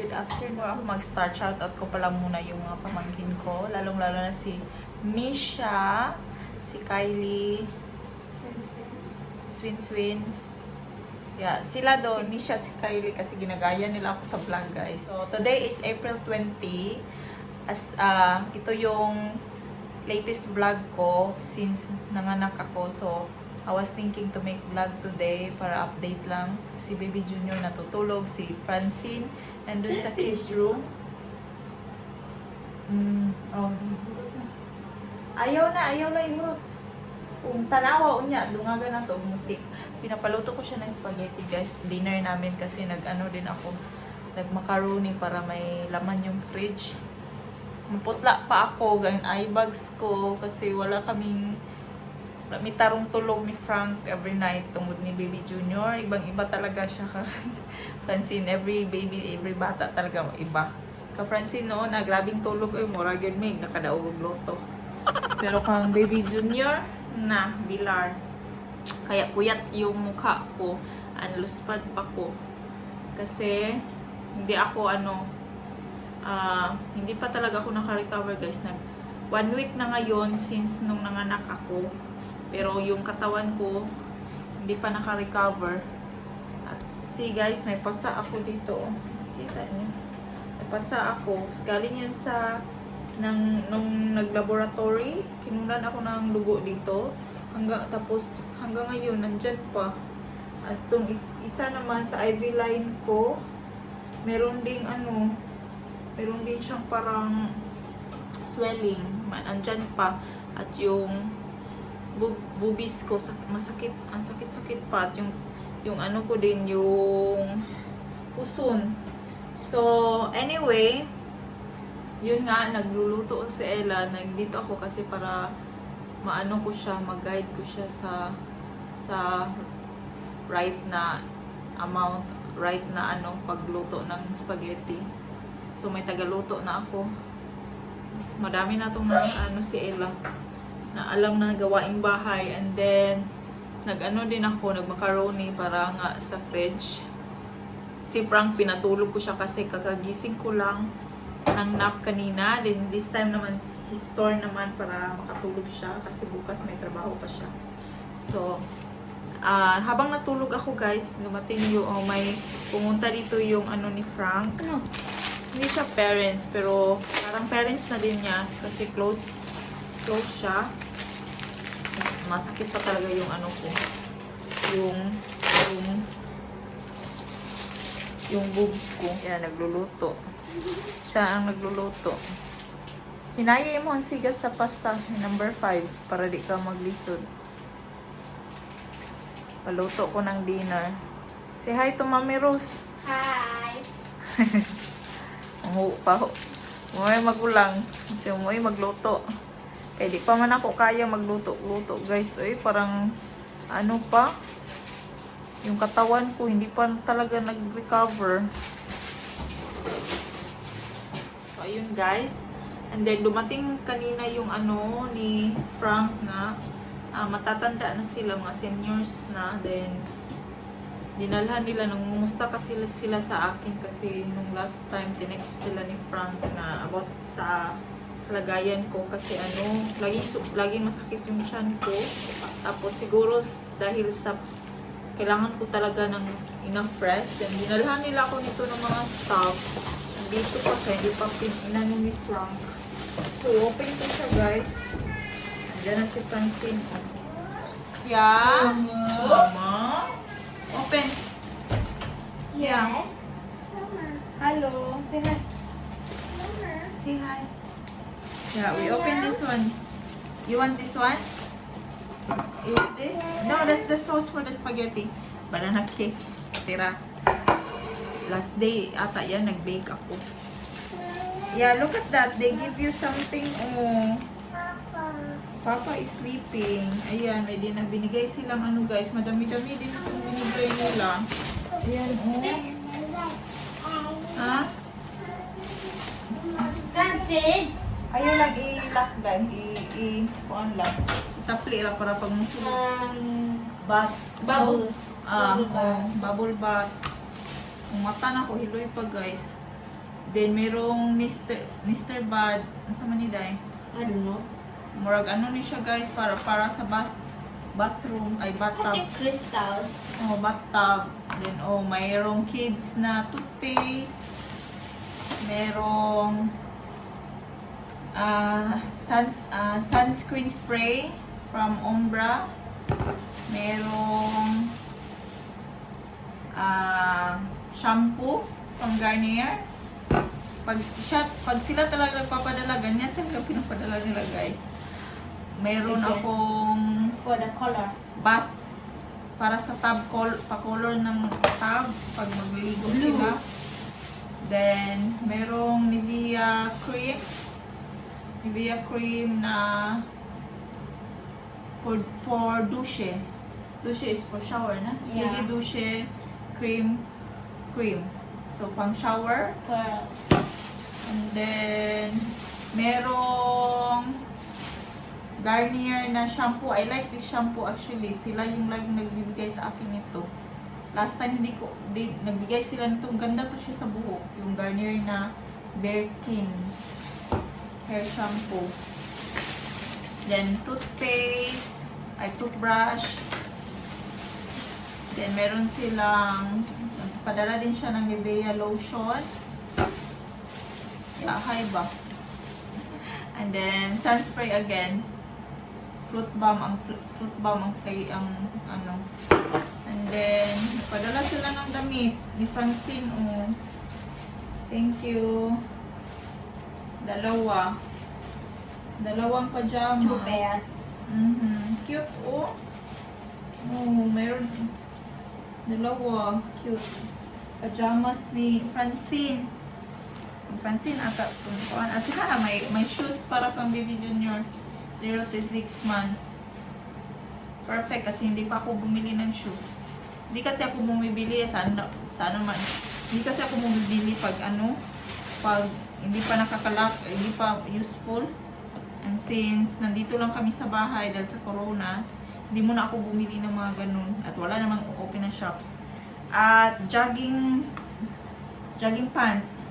Good afternoon. Ako mag-start. Shoutout ko pala muna yung mga pamangkin ko. Lalong-lalo na si Misha, si Kylie, Swin. Yeah, sila doon. Si Misha at si Kylie kasi ginagaya nila ako sa vlog, guys. So, today is April 20. Ito yung latest vlog ko since nanganak ako. So, I was thinking to make vlog today para update lang. Si Baby Junior natutulog, si Francine nandun sa kids room. Ayaw na imurot. Kung tanawa unya, dungaga na to, mutik. Pinapaluto ko siya ng spaghetti, guys. Dinner namin kasi nag-ano din ako. Nag-macaroni para may laman yung fridge. Maputla pa ako, ganyan eye bags ko kasi wala kaming may tarong tulog ni Frank every night tungod ni Baby Junior. Ibang-iba talaga siya ka Francine. Every baby, every bata talaga iba. Ka Francine noon, na grabing tulog ay mura gyud mig nakadaog og loto. Pero kang Baby Junior na bilar. Kaya puyat yung mukha ko, anluspad pa ko. Kasi hindi ako hindi pa talaga ako naka-recover, guys. 1 week na ngayon since nung nanganak ako. Pero yung katawan ko, hindi pa naka-recover. At see guys, may pasa ako dito. Kita niyo? May pasa ako. Galing yan sa, nung nag-laboratory. Kinunan ako ng dugo dito. Tapos hanggang ngayon, nandyan pa. At itong isa naman sa IV line ko, meron ding meron din siyang parang swelling. Nandyan pa. At yung bubis ko masakit, ang sakit-sakit pa, at yung ano ko din, yung puson. So anyway, yun nga, nagluluto si Ella. Nandito ako kasi para maano ko siya, mag-guide ko siya sa right na amount, right na pagluto ng spaghetti. So may tagaluto na ako. Madami na tong si Ella na alam na gawaing bahay, and then din ako, nagmacaroni para nga sa fridge. Si Frank, pinatulog ko siya kasi kakagising ko lang ng nap kanina. Then this time naman, his turn naman para makatulog siya kasi bukas may trabaho pa siya. So habang natulog ako, guys, dumating yung may pumunta dito yung ni Frank. Hindi siya parents, pero parang parents na din niya kasi close siya. Masakit pa talaga yung ko, yung boobs ko. Yan, nagluluto. Siya ang nagluluto. Hinaya mo ang sigas sa pasta, number 5, para di ka maglisod. Paluto ko ng dinner. Say hi to Mami Rose. Hi! Umuwi magulang. Kasi umuwi magluto. Kaya di pa man ako kaya magluto-luto, guys. Parang pa, yung katawan ko hindi pa talaga nag-recover. So ayun, guys. And then dumating kanina yung ni Frank na matatanda na sila, mga seniors na. Then dinalhan nila, nangumusta kasi sila sa akin kasi nung last time tinext sila ni Frank na about sa lagayan ko kasi laging masakit yung tiyan ko. Tapos siguro dahil sa kailangan ko talaga ng enough rest, and dinalhan nila ako nito ng mga stuff. Nandito pa kaya hindi pa pinano ni Frank. So open ko siya, guys. Andiyan na si Francine. Yeah. Mama. Open. Yeah. Yes? Mama. Hello. Say hi. Mama. Say hi. Yeah, we open this one. You want this one? You want this? No, that's the sauce for the spaghetti. Banana cake. Tira. Last day ata yan, nag-bake ako. Yeah, look at that. They give you something. Oh. Papa is sleeping. Ayan, may binigay silang guys. Madami-dami din itong binigay nila. Ayan, Ha? Francine! Ayaw lang i-lock lang, i-on lang. Itapli lang para pag musulog. Bubble. Bubble bath. Ang mata na ko, hiloy pa, guys. Then merong Mr. Bud. Ano sa Manila eh? I don't know. Murag ano ni siya guys para sa bathroom ay bathtub. Pati crystals. Oh, bathtub. Then mayroong kids na toothpaste. Merong sunscreen spray from Umbra. Merong shampoo from Garnier. Pag sila talaga nagpapadala, ganyan talaga pinapadala nila guys. Meron Okay. akong For the color. bath para sa pa-color ng tub pag magliligo Blue. sila. Then, merong Nivea cream na for douche. Douche is for shower, na? Yeah. Lily douche cream. So, pang shower. Pearl. And then, merong Garnier na shampoo. I like this shampoo actually. Sila yung laging nagbibigay sa akin nito. Last time nagbigay sila nito. Ganda to siya sa buhok. Yung Garnier na Birkin hair shampoo. Then toothpaste, toothbrush. Then meron silang padala din siya ng Nivea lotion. Yahay ba? And then sunspray again. Fruit balm ang ano. And then padala sila ng damit ni Francine. Oh. Thank you. Dalawang pajamas. 2 pairs. Cute oh. Oh, meron dalawa. Cute. Pajamas ni Francine. Francine ata tuan at saka may shoes para pang baby junior 0 to 6 months. Perfect kasi hindi pa ako bumili ng shoes. Hindi kasi ako bumibili sana man. Hindi kasi ako bumibili pag hindi pa nakakalak, hindi pa useful. And since nandito lang kami sa bahay dahil sa corona, hindi muna ako bumili ng mga ganun at wala namang open na shops. At jogging pants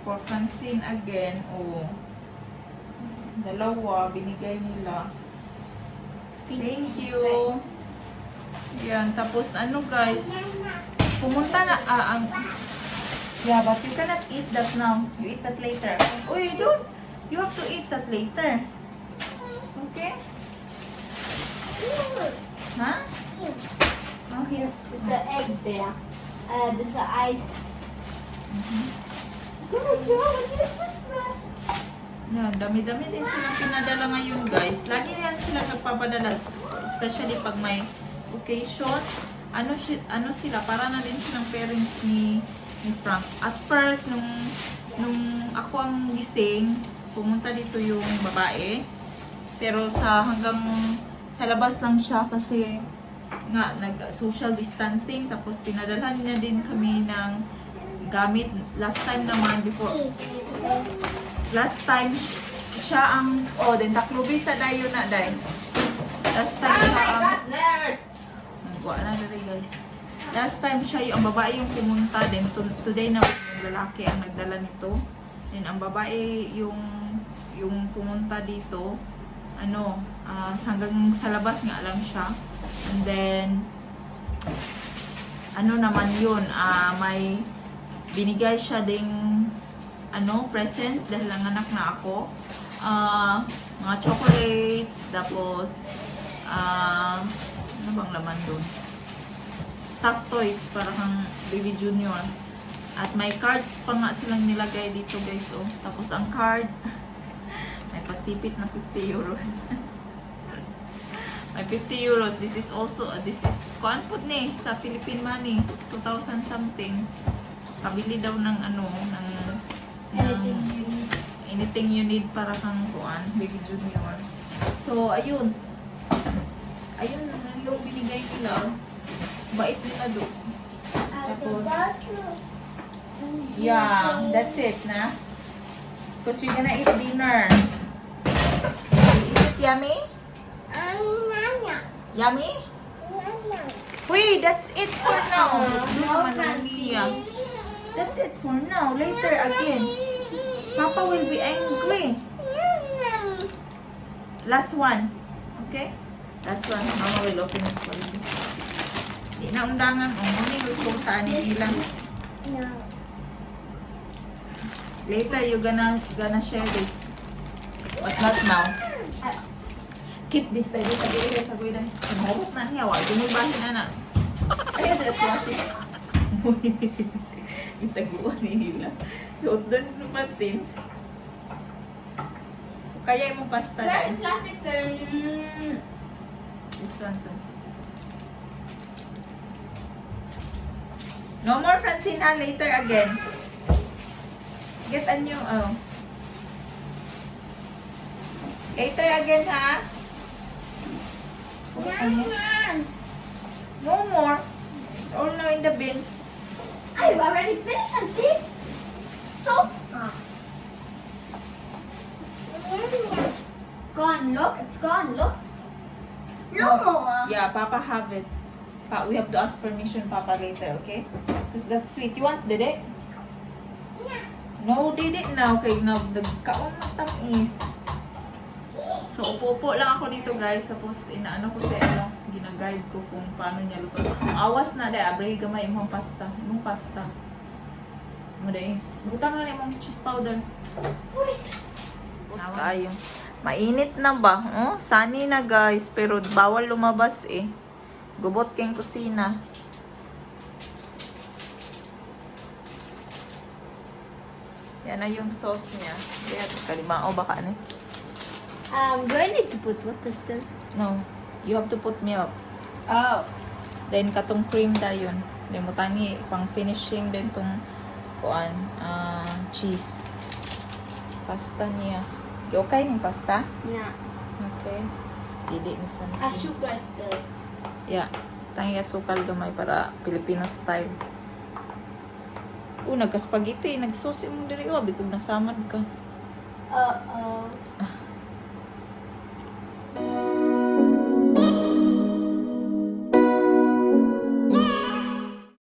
for Francine again. Oh. Dalawa binigay nila. Thank you. Yan, tapos guys, pumunta na yeah, but you cannot eat that now. You eat that later. Oh, you don't. You have to eat that later. Okay? Huh? Oh, here. There's an egg there. There's an ice. Yan, dami-dami din silang pinadala ngayon guys. Lagi yan sila nagpapadala. Especially pag may occasion. Ano sila, para na din silang parents ni Frank. At first, nung ako ang gising, pumunta dito yung babae. Pero hanggang sa labas lang siya kasi nga nag-social distancing. Tapos pinadalhan niya din kami ng gamit. Last time siya ang then taklubi sa dayo na dahil. Last time siya ang nagwa na rin guys. Last time siya ang babae yung pumunta din. Today na yung lalaki ang nagdala nito. Then ang babae yung pumunta dito. Hanggang sa labas nga lang siya. And then naman yun, may binigay siya ding presents dahil ang anak na ako. Mga chocolates, tapos ano bang laman doon? Stuffed toys para kang baby junior. At may cards pa nga silang nilagay dito guys. Oh. Tapos ang card may pasipit na 50 euros. May 50 euros. This is kuan pud ni sa Philippine money, 2,000 something. Pabili daw ng anything you need para kang kuan, baby junior. So ayun yung binigay nila. Bait nila do. Tapos yeah, that's it na. Because you're gonna eat dinner. Is it yummy? Yummy? Wait, that's it for now. No, Francine. That's it for now. Later again. Papa will be angry. Last one. Okay? Last one. Mama will open it for you. Di na undangan. Muna yung resulta ni ilang. No. Later, you gonna share this. But not now. Keep this. Tayo, tagoy na. Mahubok na niya. Wag mo bahin na na. Ayun, that's what it. Itaguan nila. Don't napansin. Kaya mo pasta Where's na. the plastic thing? This one, so. No more Francine ha, later again. Get a new, oh. Later again ha. No more. It's all now in the bin. I've already finished and see? So gone, look, it's gone, look. No more. Yeah, Papa have it. We have to ask permission, Papa, later, okay? Because that's sweet. You want, did it? No, did it now. Okay, now, nagkaon ng tamis. So, upo-upo lang ako dito, guys. Tapos, inaano ko sa ginaguide ko kung paano niya luto. Awas na, dahil abrahi gamay imong pasta. Imong pasta. Madains. Butang na imong cheese powder. Tayo. Mainit na ba? Oh, sunny na, guys. Pero bawal lumabas eh. Gubot kayong kusina. Yan na yung sauce niya. Kaya, kalimao baka ano. Do I need to put water still? No. You have to put milk. Oh. Then, katong cream da yun. Then, mutangi, pang finishing din tong kuan, cheese. Pasta niya. Okay ning pasta? Yeah. Okay. Didi ni A Fancy. sugar still. Yeah. Tangi asukal gamay para Filipino style. Nagka-spaghetti. Nagsusi mo diri. Bikog nasamad ka. Uh-oh.